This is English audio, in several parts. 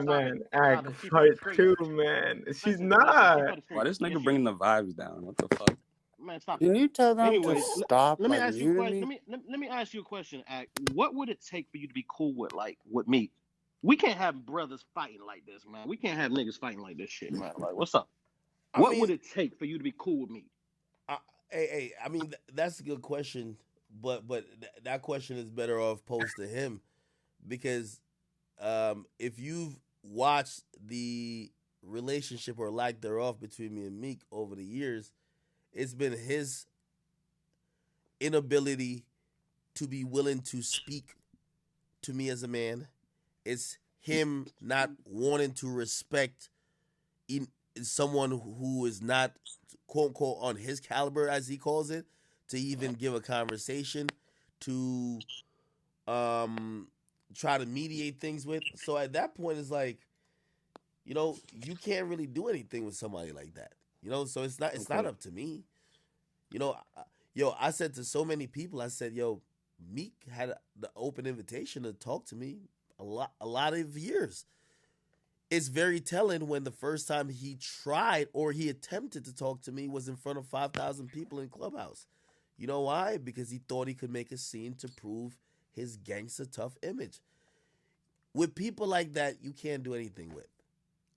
Stop it. man, Stop act it. She for the part streets. two, man. She's Listen, she for not. the Why streets. this nigga Yes, she bringing is. the vibes down? What the fuck? Man, stop it. Can you tell them to Anyways, stop let me like ask you a muting question. me? Let me ask you a question. Act. What would it take for you to be cool with with me? We can't have brothers fighting like this, man. We can't have niggas fighting like this shit, man. Like, what's up? I What mean, would it take for you to be cool with me? I mean that's a good question, but that question is better off posed to him because if you've watched the relationship or lack thereof between me and Meek over the years, it's been his inability to be willing to speak to me as a man. It's him not wanting to respect someone who is not quote unquote on his caliber, as he calls it, to even give a conversation, to try to mediate things with. So at that point, it's like, you can't really do anything with somebody like that. So it's not up to me. I said to so many people, I said, yo, Meek had the open invitation to talk to me a lot of years. It's very telling when the first time he tried or he attempted to talk to me was in front of 5,000 people in Clubhouse. You know why? Because he thought he could make a scene to prove his gangster tough image. With people like that, you can't do anything with.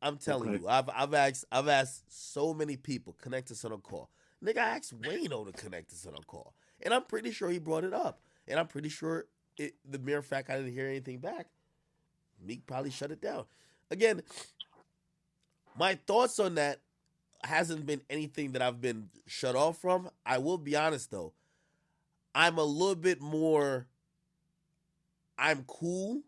I'm telling you, I've asked so many people, connect us on a call. Nigga, I asked Wayno to connect us on a call. And I'm pretty sure he brought it up. And I'm pretty sure the mere fact I didn't hear anything back, Meek probably shut it down. Again, my thoughts on that hasn't been anything that I've been shut off from. I will be honest though. I'm a little bit more, I'm cool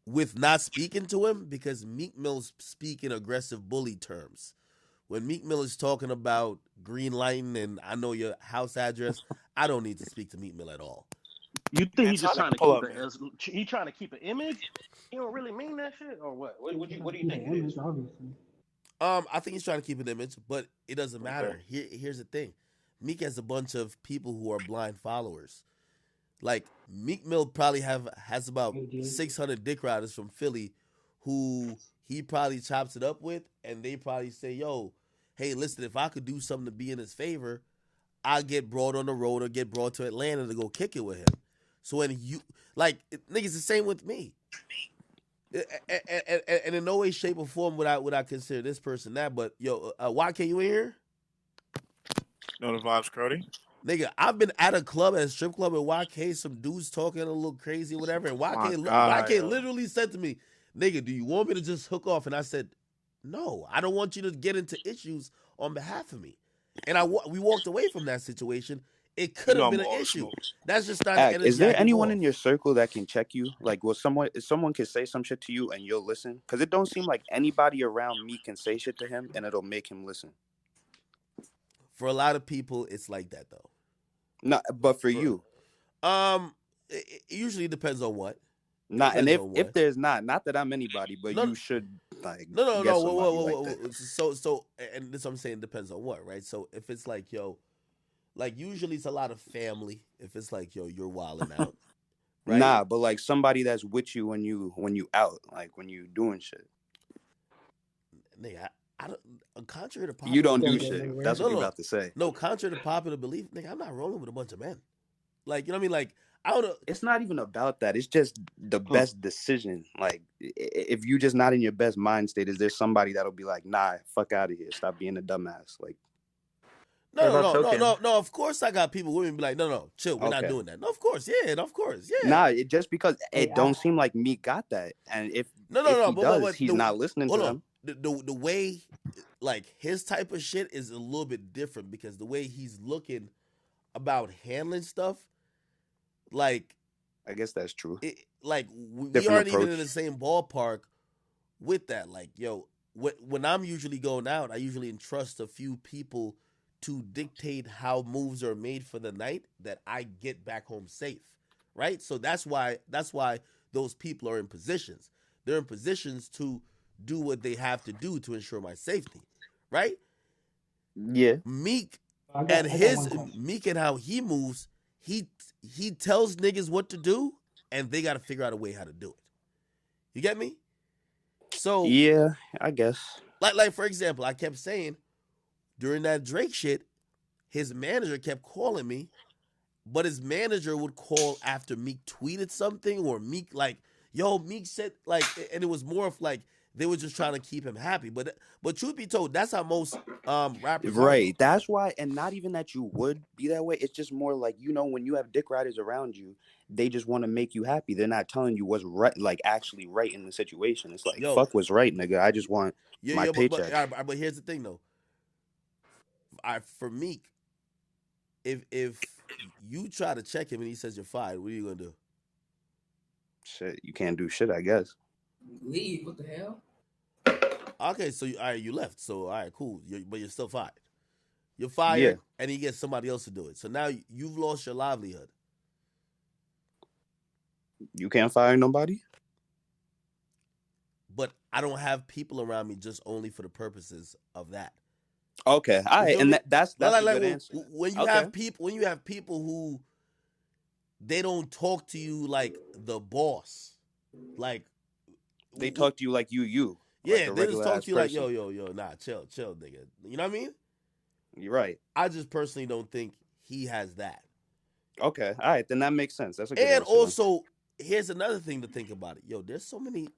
with not speaking to him because Meek Mill's speaking aggressive bully terms. When Meek Mill is talking about green lighting and I know your house address, I don't need to speak to Meek Mill at all. You think he's just trying to pull keep up, it? He trying to keep an image? He don't really mean that shit, or what? What do you think it is? I think he's trying to keep an image, but it doesn't matter. Here's the thing: Meek has a bunch of people who are blind followers. Like Meek Mill probably has about 600 dick riders from Philly, who he probably chops it up with, and they probably say, "Yo, hey, listen, if I could do something to be in his favor, I'll get brought on the road or get brought to Atlanta to go kick it with him." So when you niggas, the same with me. And in no way, shape, or form would I consider this person that. But yo, YK, you in here? Know the vibes, Cody. Nigga, I've been at a strip club with YK, some dudes talking a little crazy, whatever. And YK literally said to me, "Nigga, do you want me to just hook off?" And I said, "No, I don't want you to get into issues on behalf of me." And we walked away from that situation. It could have been an issue. That's just not. Is there anyone in your circle that can check you? Like, will someone can say some shit to you and you'll listen? Because it don't seem like anybody around me can say shit to him and it'll make him listen. For a lot of people, it's like that though. No, but for you, it usually depends on what. Not and if there's not that I'm anybody, but you should like no. Like that. So and this I'm saying depends on what, right? So if it's like like usually it's a lot of family. If it's like you're wilding out, right? Nah, but like somebody that's with you when you out, like when you doing shit. Nigga, I don't. Contrary to popular, you don't do shit. That's what you're about to say. No, contrary to popular belief, nigga, I'm not rolling with a bunch of men. Like, you know what I mean? Like, I don't know. It's not even about that. It's just the best decision. Like, if you just not in your best mind state, is there somebody that'll be like, nah, fuck out of here, stop being a dumbass? Like, no. Of course, I got people with me be like, no, chill, we're not doing that. No, of course, yeah. Nah, just because it don't seem like Meek got that, and if he's not listening to them. The way, like, his type of shit is a little bit different because the way he's looking about handling stuff, like, I guess that's true. We aren't even in the same ballpark with that. Like, yo, when I'm usually going out, I usually entrust a few people to dictate how moves are made for the night that I get back home safe, right? So that's why those people are in positions. They're in positions to do what they have to do to ensure my safety, right? Yeah. Meek and how he moves, he tells niggas what to do, and they got to figure out a way how to do it. You get me? So Yeah, I guess. like for example, I kept saying during that Drake shit, his manager kept calling me, but his manager would call after Meek tweeted something or Meek like, yo, Meek said like, and it was more of like they were just trying to keep him happy. But truth be told, that's how most rappers are though. Right. That's why, and not even that you would be that way. It's just more like, when you have dick riders around you, they just want to make you happy. They're not telling you what's right, like actually right in the situation. It's like, Yo, fuck what's right, nigga. I just want my but paycheck. but here's the thing though. For Meek, if you try to check him and he says you're fired, what are you gonna do? Shit, you can't do shit, I guess. Leave. What the hell? Okay, so all right, you left. So all right, cool. But you're still fired. You're Yeah. fired, and he gets somebody else to do it. So now you've lost your livelihood. You can't fire nobody? But I don't have people around me just only for the purposes of that. Okay. All right. And that's a good answer. When you have people who they don't talk to you like the boss, like they talk to you like you. Yeah, like they just talk to you person. like yo, nah, chill, nigga. You know what I mean? You're right. I just personally don't think he has that. Okay, all right, then that makes sense. That's a good And answer, also, here's another thing to think about it. Yo, there's so many.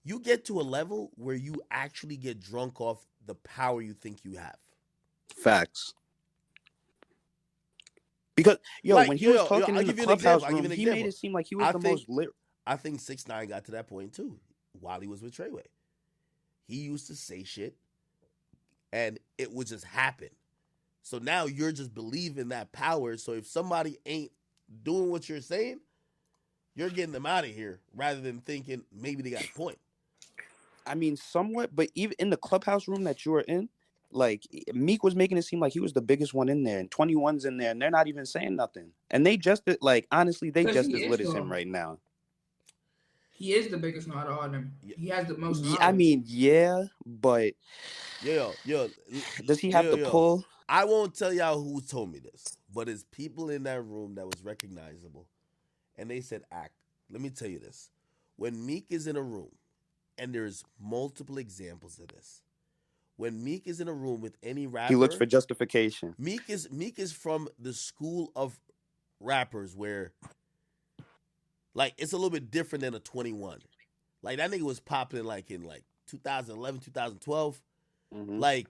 You get to a level where you actually get drunk off the power you think you have. Facts. Because when he was talking in the clubhouse room, he made it seem like he was the most lit. I think 6ix9ine got to that point too while he was with Treyway. He used to say shit, and it would just happen. So now you're just believing that power. So if somebody ain't doing what you're saying, you're getting them out of here rather than thinking maybe they got a point. I mean, somewhat, but even in the clubhouse room that you were in, like Meek was making it seem like he was the biggest one in there, and 21's in there, and they're not even saying nothing. And they just honestly, they just as lit as him right now. He is the biggest out of all of them. He has the most knowledge. I mean, yeah, but yo, does he have the pull? I won't tell y'all who told me this, but it's people in that room that was recognizable, and they said, "Act." Let me tell you this: when Meek is in a room, and there's multiple examples of this. When Meek is in a room with any rapper, he looks for justification. Meek is from the school of rappers where, like, it's a little bit different than a 21. Like that nigga was popping like in 2011, 2012. Mm-hmm. Like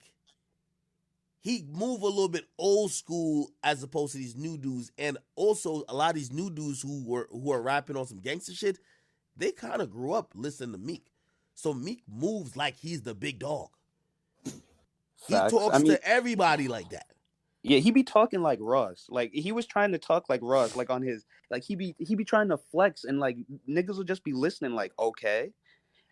he moved a little bit old school as opposed to these new dudes, and also a lot of these new dudes who are rapping on some gangster shit. They kind of grew up listening to Meek, so Meek moves like he's the big dog. Facts. He talks to everybody like that. Yeah, he be talking like Ross. Like he was trying to talk like Ross, like on his he be trying to flex, and like niggas will just be listening like, okay.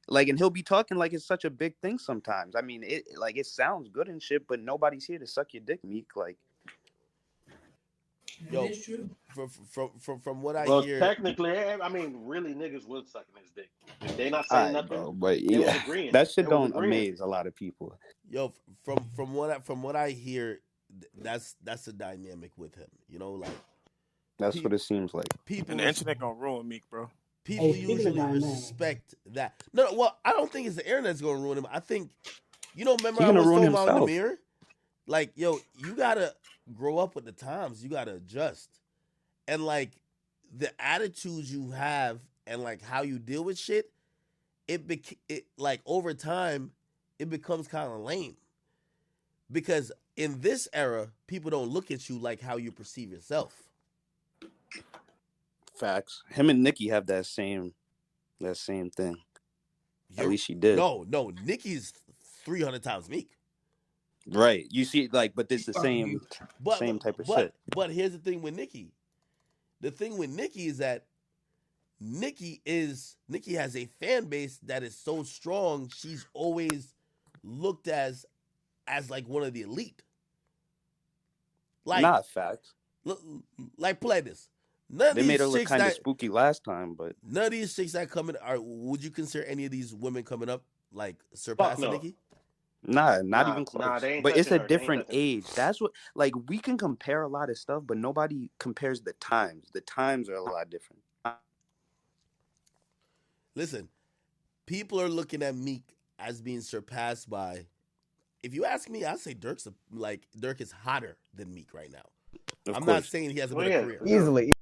Like, and he'll be talking like it's such a big thing sometimes. I mean, it sounds good and shit, but nobody's here to suck your dick, Meek. Like, yo, from what I hear, technically, I mean, really, niggas was sucking his dick. If they not saying nothing, bro, but they was agreeing. That shit don't amaze a lot of people. Yo, from what I hear, that's the dynamic with him. You know, like that's what it seems like. People, and the internet gonna ruin Meek, bro. People usually respect that. No, well, I don't think it's the internet's gonna ruin him. I think, remember I was talking about in the mirror? Like, yo, you gotta grow up with the times. You gotta adjust. And like the attitudes you have and like how you deal with shit, it like over time, it becomes kind of lame. Because in this era, people don't look at you like how you perceive yourself. Facts. Him and Nicki have that same thing. At least she did. No, Nicki's 300 times Meek. Right. You see, like, but it's the same type of shit. But here's the thing with Nicki. The thing with Nicki is that Nicki has a fan base that is so strong. She's always looked as like one of the elite. Like, not facts. Like, play this. They made her look kind of spooky last time, but none of these chicks that coming are. Would you consider any of these women coming up like surpassing Nicki? Nah, not even close. But it's a different age. That's what, like, we can compare a lot of stuff, but nobody compares the times. The times are a lot different. Listen, people are looking at Meek as being surpassed by. If you ask me, I'd say Dirk is hotter than Meek right now. Of I'm course. not saying he has a Oh, better yeah. career. Easily.